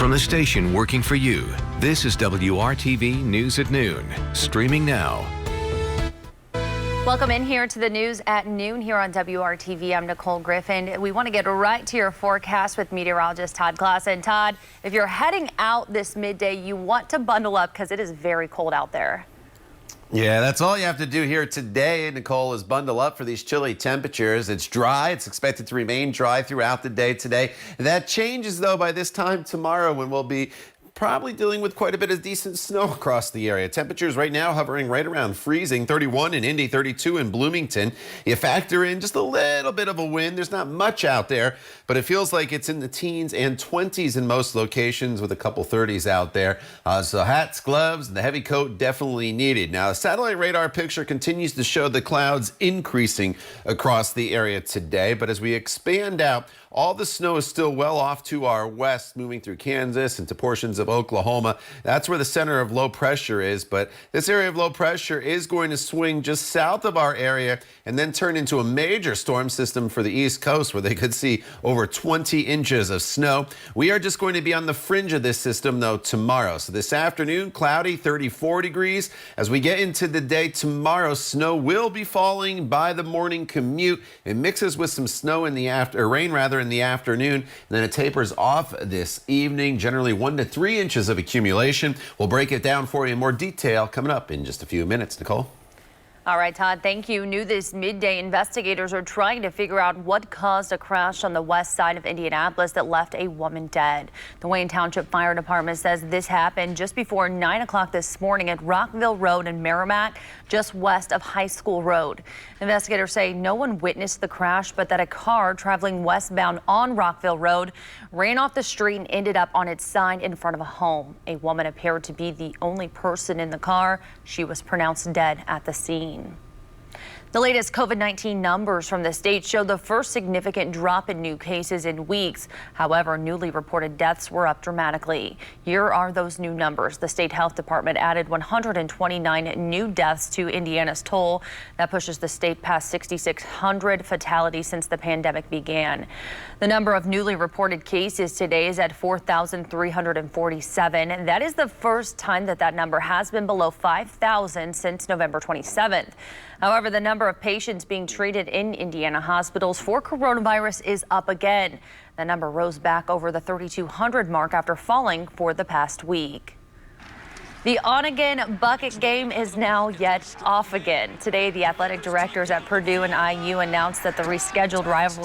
From the station working for you, this is WRTV News at Noon, streaming now. Welcome in here to the news at noon here on WRTV. I'm Nicole Griffin. We want to get right to your forecast with meteorologist Todd Clausen. Todd, if you're heading out this midday, you want to bundle up because it is very cold out there. Yeah, that's all you have to do here today, Nicole, is bundle up for these chilly temperatures. It's dry. It's expected to remain dry throughout the day today. That changes, though, by this time tomorrow when we'll be probably dealing with quite a bit of decent snow across the area. Temperatures right now hovering right around freezing, 31 in Indy, 32 in Bloomington. You factor in just a little bit of a wind. There's not much out there, but it feels like it's in the teens and 20s in most locations with a couple 30s out there. So hats, gloves, and the heavy coat definitely needed. Now, the satellite radar picture continues to show the clouds increasing across the area today, but as we expand out, all the snow is still well off to our west, moving through Kansas into portions of Oklahoma. That's where the center of low pressure is, but this area of low pressure is going to swing just south of our area and then turn into a major storm system for the East Coast, where they could see over 20 inches of snow. We are just going to be on the fringe of this system, though, tomorrow. So this afternoon, cloudy, 34 degrees. As we get into the day tomorrow, snow will be falling by the morning commute. It mixes with some snow in the rain in the afternoon, and then it tapers off this evening, generally 1 to 3 inches of accumulation. We'll break it down for you in more detail coming up in just a few minutes. Nicole? All right, Todd, thank you. New this midday, investigators are trying to figure out what caused a crash on the west side of Indianapolis that left a woman dead. The Wayne Township Fire Department says this happened just before 9 o'clock this morning at Rockville Road in Merrimack, just west of High School Road. Investigators say no one witnessed the crash, but that a car traveling westbound on Rockville Road ran off the street and ended up on its side in front of a home. A woman appeared to be the only person in the car. She was pronounced dead at the scene. The latest COVID-19 numbers from the state show the first significant drop in new cases in weeks. However, newly reported deaths were up dramatically. Here are those new numbers. The state health department added 129 new deaths to Indiana's toll. That pushes the state past 6,600 fatalities since the pandemic began. The number of newly reported cases today is at 4,347. That is the first time that number has been below 5,000 since November 27th. However, the number of patients being treated in Indiana hospitals for coronavirus is up again. The number rose back over the 3,200 mark after falling for the past week. The on-again bucket game is now yet off again. Today, the athletic directors at Purdue and IU announced that the rescheduled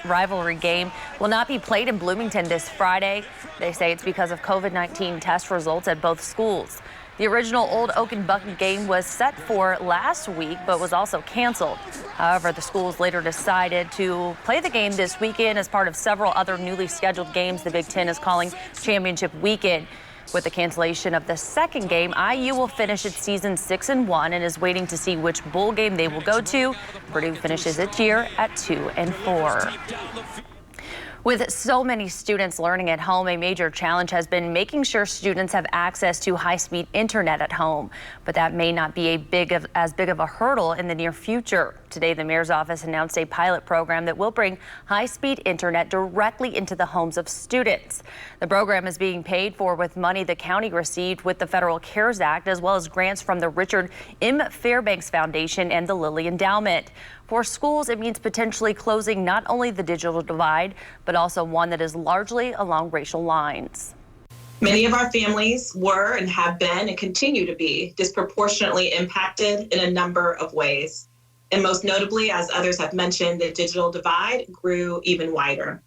rivalry game will not be played in Bloomington this Friday. They say it's because of COVID-19 test results at both schools. The original Old OAKEN bucket game was set for last week, but was also canceled. However, the schools later decided to play the game this weekend as part of several other newly scheduled games the Big Ten is calling Championship Weekend. With the cancellation of the second game, IU will finish its season 6-1 and is waiting to see which bowl game they will go to. Purdue finishes its year at 2-4. With so many students learning at home, a major challenge has been making sure students have access to high-speed internet at home. But that may not be as big of a hurdle in the near future. Today, the mayor's office announced a pilot program that will bring high-speed internet directly into the homes of students. The program is being paid for with money the county received with the Federal CARES Act, as well as grants from the Richard M. Fairbanks Foundation and the Lilly Endowment. For schools, it means potentially closing not only the digital divide, but also one that is largely along racial lines. Many of our families were and have been and continue to be disproportionately impacted in a number of ways. And most notably, as others have mentioned, the digital divide grew even wider.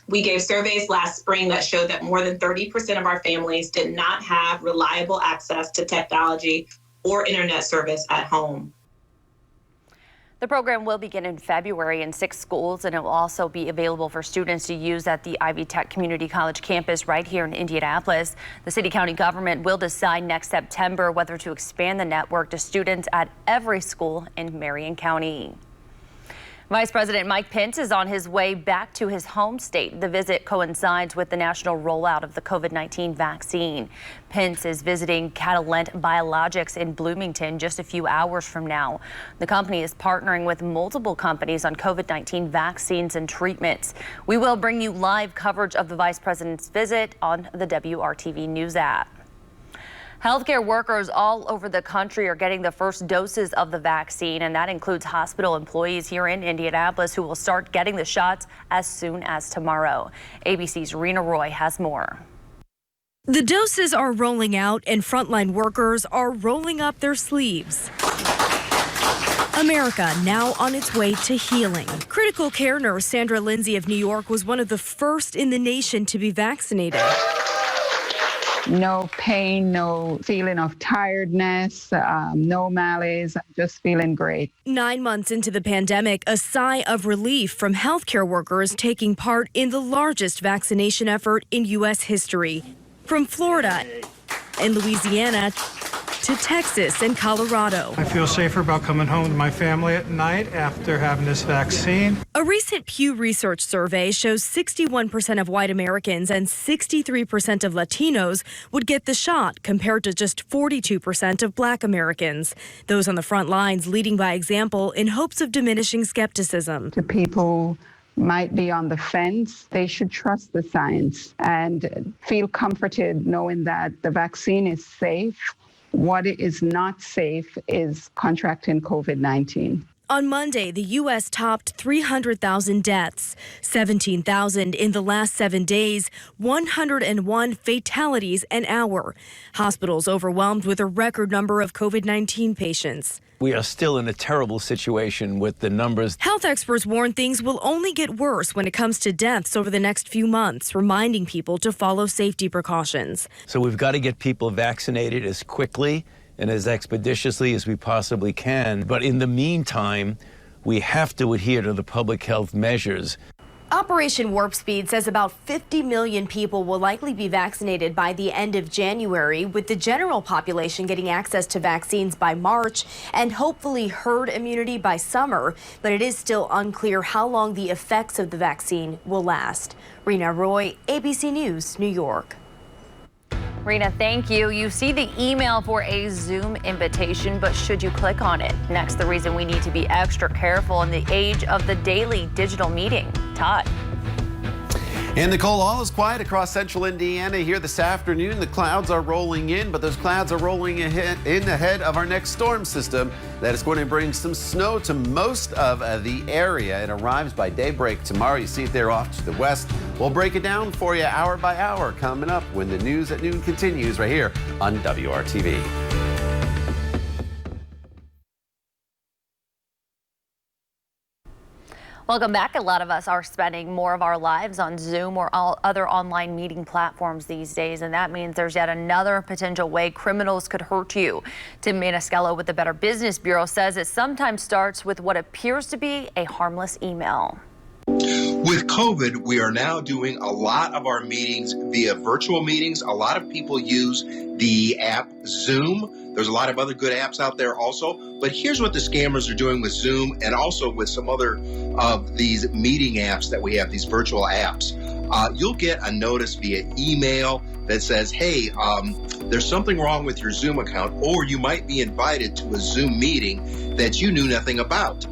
We gave surveys last spring that showed that more than 30% of our families did not have reliable access to technology or internet service at home. The program will begin in February in 6 schools, and it will also be available for students to use at the Ivy Tech Community College campus right here in Indianapolis. The city-county government will decide next September whether to expand the network to students at every school in Marion County. Vice President Mike Pence is on his way back to his home state. The visit coincides with the national rollout of the COVID-19 vaccine. Pence is visiting Catalent Biologics in Bloomington just a few hours from now. The company is partnering with multiple companies on COVID-19 vaccines and treatments. We will bring you live coverage of the Vice President's visit on the WRTV News app. Healthcare workers all over the country are getting the first doses of the vaccine, and that includes hospital employees here in Indianapolis who will start getting the shots as soon as tomorrow. ABC's Rena Roy has more. The doses are rolling out and frontline workers are rolling up their sleeves. America now on its way to healing. Critical care nurse Sandra Lindsay of New York was one of the first in the nation to be vaccinated. No pain, no feeling of tiredness, no malaise, just feeling great. 9 months into the pandemic, a sigh of relief from healthcare workers taking part in the largest vaccination effort in U.S. history. From Florida and Louisiana to Texas and Colorado. I feel safer about coming home to my family at night after having this vaccine. A recent Pew Research survey shows 61% of white Americans and 63% of Latinos would get the shot, compared to just 42% of black Americans. Those on the front lines leading by example in hopes of diminishing skepticism. To people who might be on the fence, they should trust the science and feel comforted knowing that the vaccine is safe. What is not safe is contracting COVID-19. On Monday, the U.S. topped 300,000 deaths, 17,000 in the last 7 days, 101 fatalities an hour. Hospitals overwhelmed with a record number of COVID-19 patients. We are still in a terrible situation with the numbers. Health experts warn things will only get worse when it comes to deaths over the next few months, reminding people to follow safety precautions. So we've got to get people vaccinated as quickly and as expeditiously as we possibly can. But in the meantime, we have to adhere to the public health measures. Operation Warp Speed says about 50 million people will likely be vaccinated by the end of January, with the general population getting access to vaccines by March and hopefully herd immunity by summer. But it is still unclear how long the effects of the vaccine will last. Rena Roy, ABC News, New York. Rena, thank you. You see the email for a Zoom invitation, but should you click on it? Next, the reason we need to be extra careful in the age of the daily digital meeting. Todd. And Nicole, all is quiet across central Indiana here this afternoon. The clouds are rolling in, but those clouds are rolling ahead of our next storm system that is going to bring some snow to most of the area. It arrives by daybreak tomorrow. You see it there off to the west. We'll break it down for you hour by hour coming up when the news at noon continues right here on WRTV. Welcome back. A lot of us are spending more of our lives on Zoom or all other online meeting platforms these days, and that means there's yet another potential way criminals could hurt you. Tim Maniscalco with the Better Business Bureau says it sometimes starts with what appears to be a harmless email. With COVID, we are now doing a lot of our meetings via virtual meetings. A lot of people use the app Zoom. There's a lot of other good apps out there also. But here's what the scammers are doing with Zoom and also with some other of these meeting apps that we have, these virtual apps. You'll get a notice via email that says, hey, there's something wrong with your Zoom account, or you might be invited to a Zoom meeting that you knew nothing about.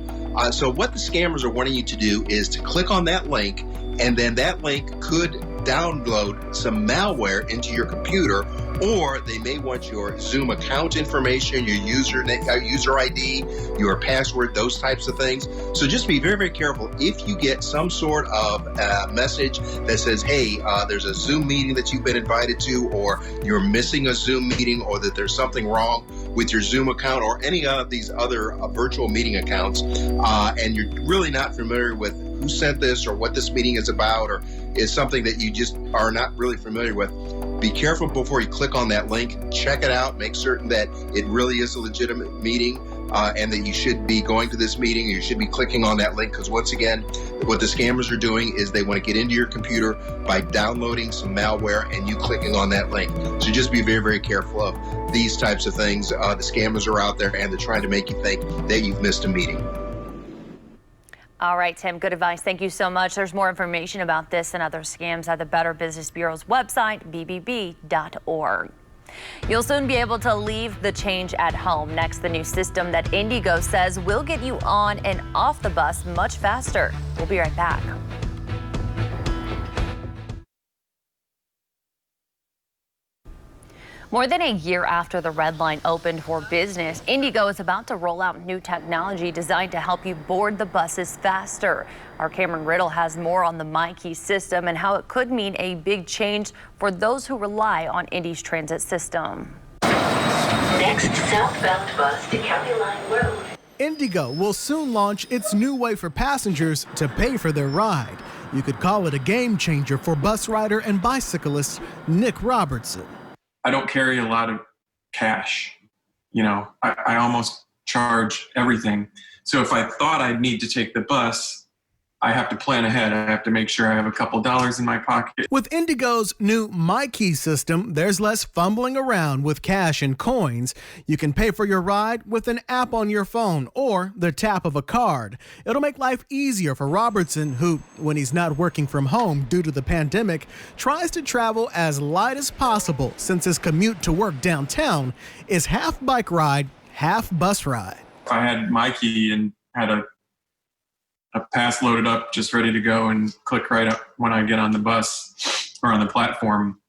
So what the scammers are wanting you to do is to click on that link, and then that link could download some malware into your computer, or they may want your Zoom account information, your user ID, your password, those types of things. So just be very, very careful. If you get some sort of message that says, hey, there's a Zoom meeting that you've been invited to, or you're missing a Zoom meeting, or that there's something wrong with your Zoom account or any of these other virtual meeting accounts, and you're really not familiar with who sent this or what this meeting is about, or is something that you just are not really familiar with, be careful before you click on that link. Check it out. Make certain that it really is a legitimate meeting, and that you should be going to this meeting, or you should be clicking on that link, because once again, what the scammers are doing is they want to get into your computer by downloading some malware and you clicking on that link. So just be very, very careful of these types of things. The scammers are out there, and they're trying to make you think that you've missed a meeting. All right, Tim, good advice. Thank you so much. There's more information about this and other scams at the Better Business Bureau's website, bbb.org. You'll soon be able to leave the change at home. Next, the new system that INDYGO says will get you on and off the bus much faster. We'll be right back. More than a year after the Red Line opened for business, INDYGO is about to roll out new technology designed to help you board the buses faster. Our Cameron Riddle has more on the MyKey system and how it could mean a big change for those who rely on Indy's transit system. Next southbound bus to County Line Road. INDYGO will soon launch its new way for passengers to pay for their ride. You could call it a game changer for bus rider and bicyclist Nick Robertson. I don't carry a lot of cash. You know, I almost charge everything. So if I thought I'd need to take the bus, I have to plan ahead. I have to make sure I have a couple dollars in my pocket. With INDYGO's new MyKey system, there's less fumbling around with cash and coins. You can pay for your ride with an app on your phone or the tap of a card. It'll make life easier for Robertson, who, when he's not working from home due to the pandemic, tries to travel as light as possible since his commute to work downtown is half bike ride, half bus ride. If I had MyKey and had a pass loaded up, just ready to go and click right up when I get on the bus or on the platform,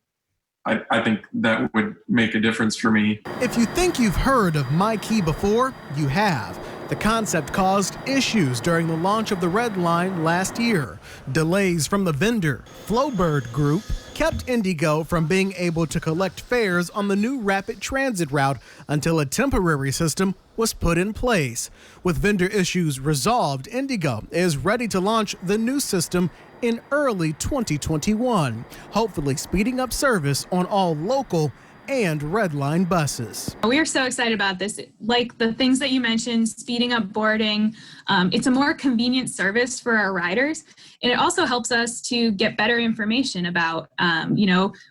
I think that would make a difference for me. If you think you've heard of MyKey before, you have. The concept caused issues during the launch of the Red Line last year. Delays from the vendor, Flowbird Group, kept INDYGO from being able to collect fares on the new rapid transit route until a temporary system was put in place. With vendor issues resolved, INDYGO is ready to launch the new system in early 2021, hopefully speeding up service on all local and Red Line buses. We are so excited about this. Like the things that you mentioned, speeding up boarding, it's a more convenient service for our riders. And it also helps us to get better information about,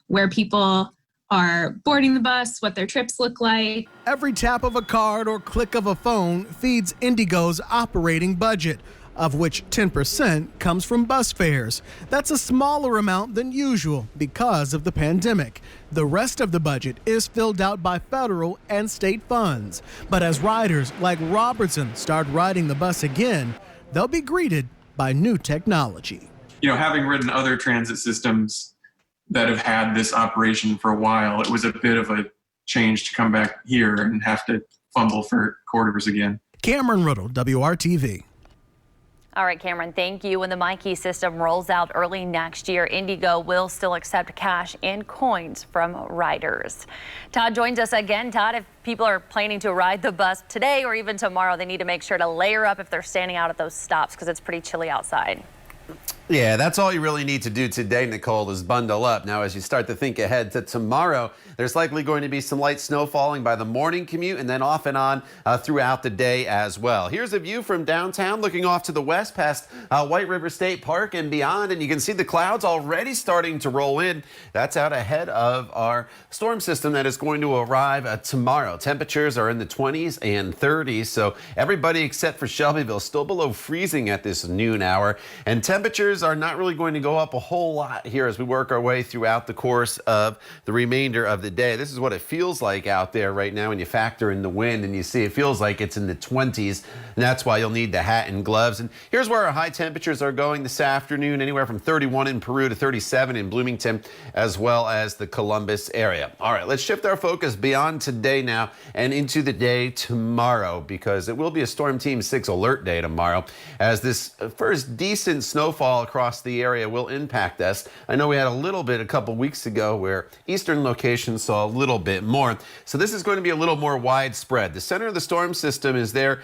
where people are boarding the bus, what their trips look like. Every tap of a card or click of a phone feeds INDYGO's operating budget, of which 10% comes from bus fares. That's a smaller amount than usual because of the pandemic. The rest of the budget is filled out by federal and state funds. But as riders like Robertson start riding the bus again, they'll be greeted by new technology. You know, having ridden other transit systems that have had this operation for a while, it was a bit of a change to come back here and have to fumble for quarters again. Cameron Riddle, WRTV. All right, Cameron, thank you. When the MyKey system rolls out early next year, INDYGO will still accept cash and coins from riders. Todd joins us again. Todd, if people are planning to ride the bus today or even tomorrow, they need to make sure to layer up if they're standing out at those stops because it's pretty chilly outside. Yeah, that's all you really need to do today, Nicole, is bundle up. Now, as you start to think ahead to tomorrow, there's likely going to be some light snow falling by the morning commute and then off and on throughout the day as well. Here's a view from downtown looking off to the west past White River State Park and beyond, and you can see the clouds already starting to roll in. That's out ahead of our storm system that is going to arrive tomorrow. Temperatures are in the 20s and 30s, so everybody except for Shelbyville still below freezing at this noon hour, and temperatures are not really going to go up a whole lot here as we work our way throughout the course of the remainder of the day. This is what it feels like out there right now when you factor in the wind and you see it feels like it's in the 20s, and that's why you'll need the hat and gloves. And here's where our high temperatures are going this afternoon, anywhere from 31 in Peru to 37 in Bloomington, as well as the Columbus area. All right, let's shift our focus beyond today now and into the day tomorrow, because it will be a Storm Team 6 alert day tomorrow, as this first decent snowfall across the area will impact us. I know we had a little bit a couple weeks ago where eastern locations saw a little bit more. So this is going to be a little more widespread. The center of the storm system is there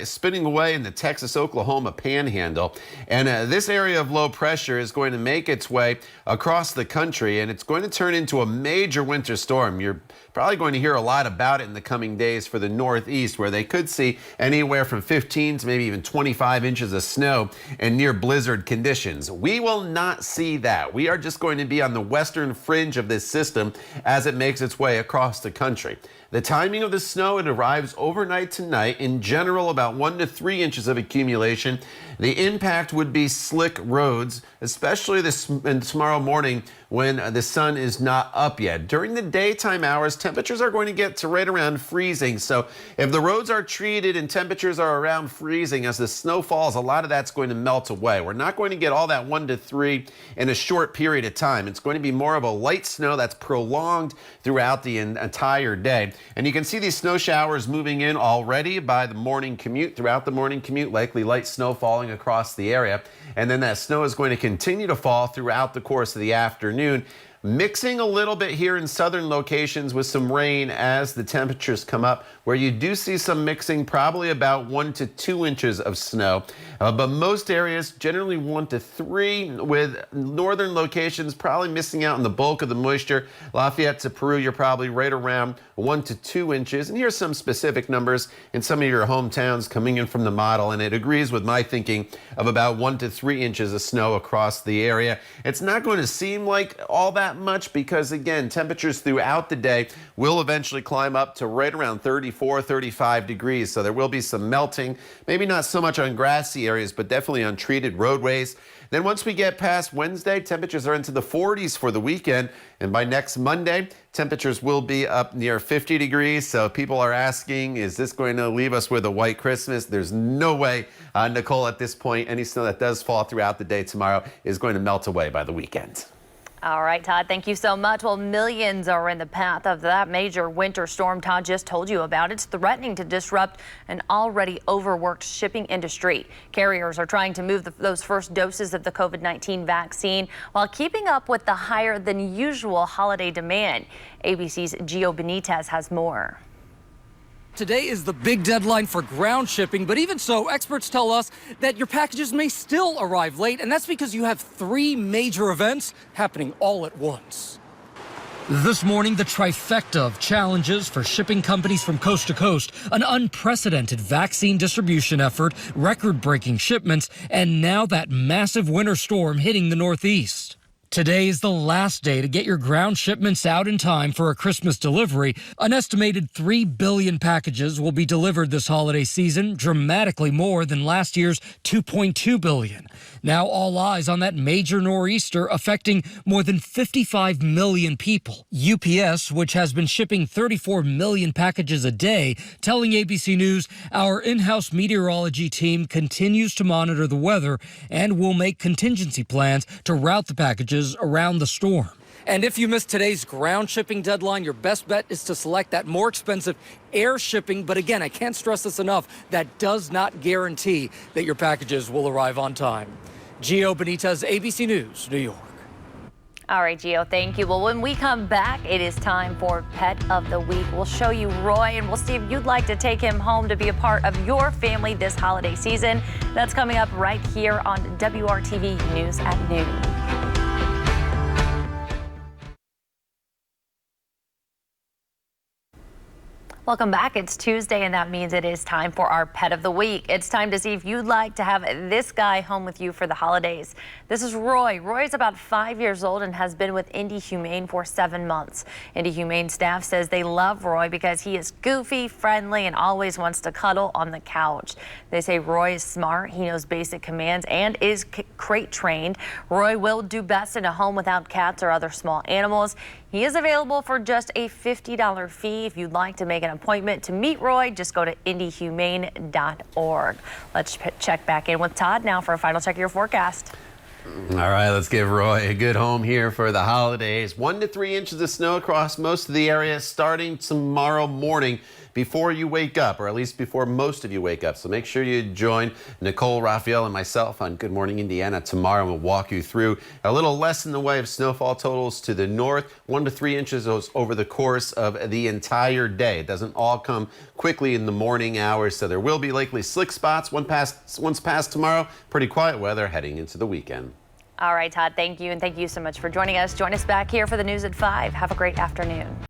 spinning away in the Texas-Oklahoma panhandle. And this area of low pressure is going to make its way across the country, and it's going to turn into a major winter storm. You're probably going to hear a lot about it in the coming days for the Northeast, where they could see anywhere from 15 to maybe even 25 inches of snow and near blizzard conditions. conditions. We will not see that. We are just going to be on the western fringe of this system as it makes its way across the country. The timing of the snow, it arrives overnight tonight. In general, about 1 to 3 inches of accumulation. The impact would be slick roads, especially tomorrow morning when the sun is not up yet. During the daytime hours, temperatures are going to get to right around freezing. So if the roads are treated and temperatures are around freezing, as the snow falls, a lot of that's going to melt away. We're not going to get all that 1 to 3 in a short period of time. It's going to be more of a light snow that's prolonged throughout the entire day. And you can see these snow showers moving in already by the morning commute. Throughout the morning commute, likely light snow falling across the area. And then that snow is going to continue to fall throughout the course of the afternoon, mixing a little bit here in southern locations with some rain as the temperatures come up, where you do see some mixing, probably about 1 to 2 inches of snow. But most areas generally 1 to 3, with northern locations probably missing out on the bulk of the moisture. Lafayette to Peru, you're probably right around 1 to 2 inches. And here's some specific numbers in some of your hometowns coming in from the model, and it agrees with my thinking of about 1 to 3 inches of snow across the area. It's not going to seem like all that much because, again, temperatures throughout the day will eventually climb up to right around 34, 35 degrees. So there will be some melting, maybe not so much on grassy areas, but definitely on treated roadways. Then once we get past Wednesday, temperatures are into the 40s for the weekend. And by next Monday, temperatures will be up near 50 degrees. So people are asking, is this going to leave us with a white Christmas? There's no way, Nicole, at this point. Any snow that does fall throughout the day tomorrow is going to melt away by the weekend. All right, Todd, thank you so much. Well, millions are in the path of that major winter storm Todd just told you about. It's threatening to disrupt an already overworked shipping industry. Carriers are trying to move those first doses of the COVID-19 vaccine while keeping up with the higher than usual holiday demand. ABC's Gio Benitez has more. Today is the big deadline for ground shipping, but even so, experts tell us that your packages may still arrive late, and that's because you have 3 major events happening all at once. This morning, the trifecta of challenges for shipping companies from coast to coast, an unprecedented vaccine distribution effort, record-breaking shipments, and now that massive winter storm hitting the Northeast. Today is the last day to get your ground shipments out in time for a Christmas delivery. An estimated 3 billion packages will be delivered this holiday season, dramatically more than last year's 2.2 billion. Now all eyes on that major nor'easter affecting more than 55 million people. UPS, which has been shipping 34 million packages a day, telling ABC News our in-house meteorology team continues to monitor the weather and will make contingency plans to route the packages around the storm. And if you missed today's ground shipping deadline, your best bet is to select that more expensive air shipping. But again, I can't stress this enough, that does not guarantee that your packages will arrive on time. Gio Benitez, ABC News, New York. All right, Gio, thank you. Well, when we come back, it is time for Pet of the Week. We'll show you Roy, and we'll see if you'd like to take him home to be a part of your family this holiday season. That's coming up right here on WRTV News at Noon. Welcome back. It's Tuesday, and that means it is time for our Pet of the Week. It's time to see if you'd like to have this guy home with you for the holidays. This is Roy. Roy is about 5 years old and has been with Indy Humane for 7 months. Indy Humane staff says they love Roy because he is goofy, friendly, and always wants to cuddle on the couch. They say Roy is smart, he knows basic commands, and is crate trained. Roy will do best in a home without cats or other small animals. He is available for just a $50 fee. If you'd like to make an appointment to meet Roy, just go to indyhumane.org. Let's check back in with Todd now for a final check of your forecast. All right, let's give Roy a good home here for the holidays. 1 to 3 inches of snow across most of the area starting tomorrow morning before you wake up, or at least before most of you wake up. So make sure you join Nicole, Raphael, and myself on Good Morning Indiana tomorrow. We'll walk you through a little less in the way of snowfall totals to the north, 1 to 3 inches over the course of the entire day. It doesn't all come quickly in the morning hours, so there will be likely slick spots once past tomorrow. Pretty quiet weather heading into the weekend. All right, Todd, thank you, and thank you so much for joining us. Join us back here for the news at 5. Have a great afternoon.